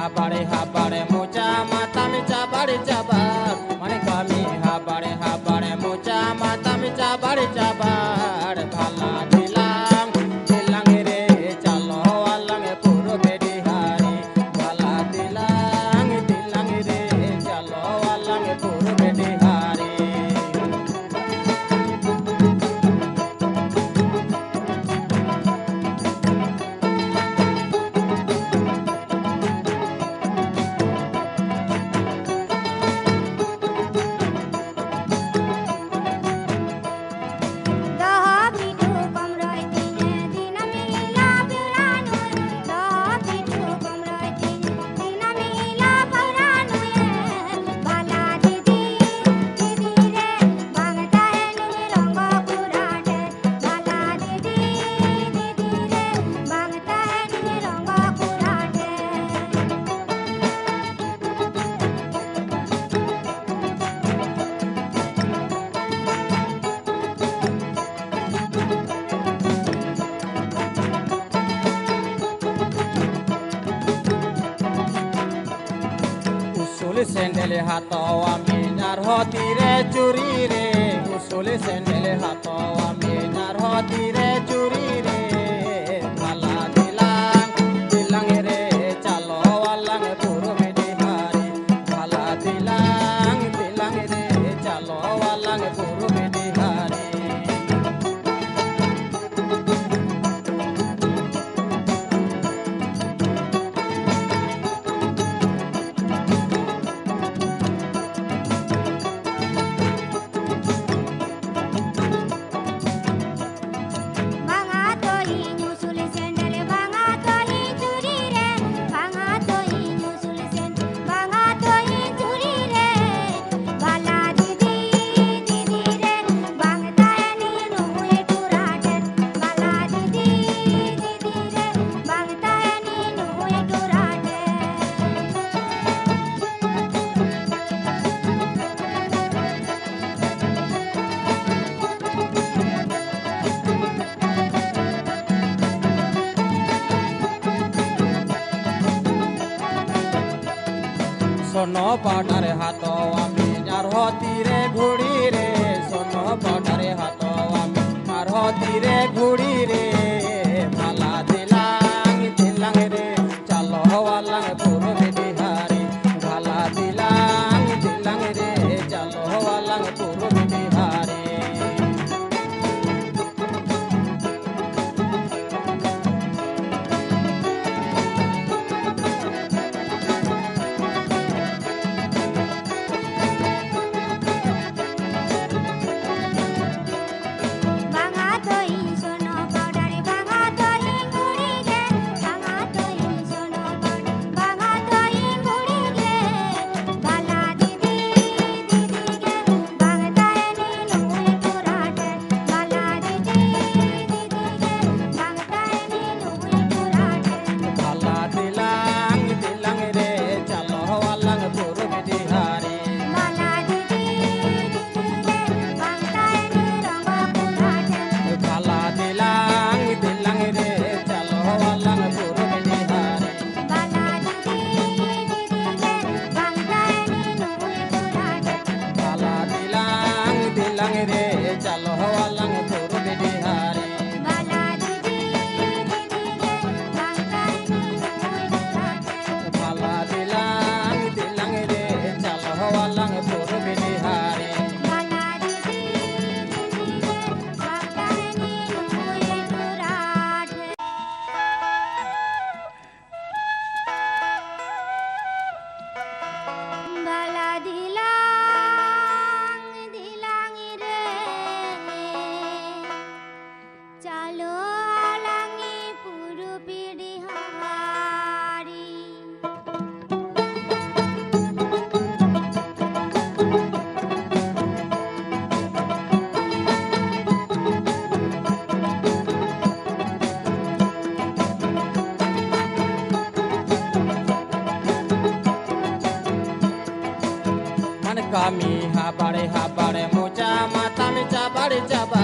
habare mucha mata mi chabare chabar mane kami habare mucha mata mi chabare chabar bhala dilang dilang re chalo alang puro bedi hari bhala dilang dilang re chalo alang puro bedi hari Usul sendele hato aminar hoti re churi re usul sendele hato aminar hoti re churi re bhala dilang dilang re chalo alang puro bedi hari bhala dilang dilang re chalo alang puro bedi hari sono padare hato ami jar hoti re ghudi re sono padare hato ami ar hoti re ghudi re bhala dilang dilang re chalo alang puro bedi hari bhala dilang dilang re chalo alang puro bedi hari chalo alang puro bedi hari bhala dilang dilang re chalo alang puro bedi hari kami habare mucha mata mi chabare chabar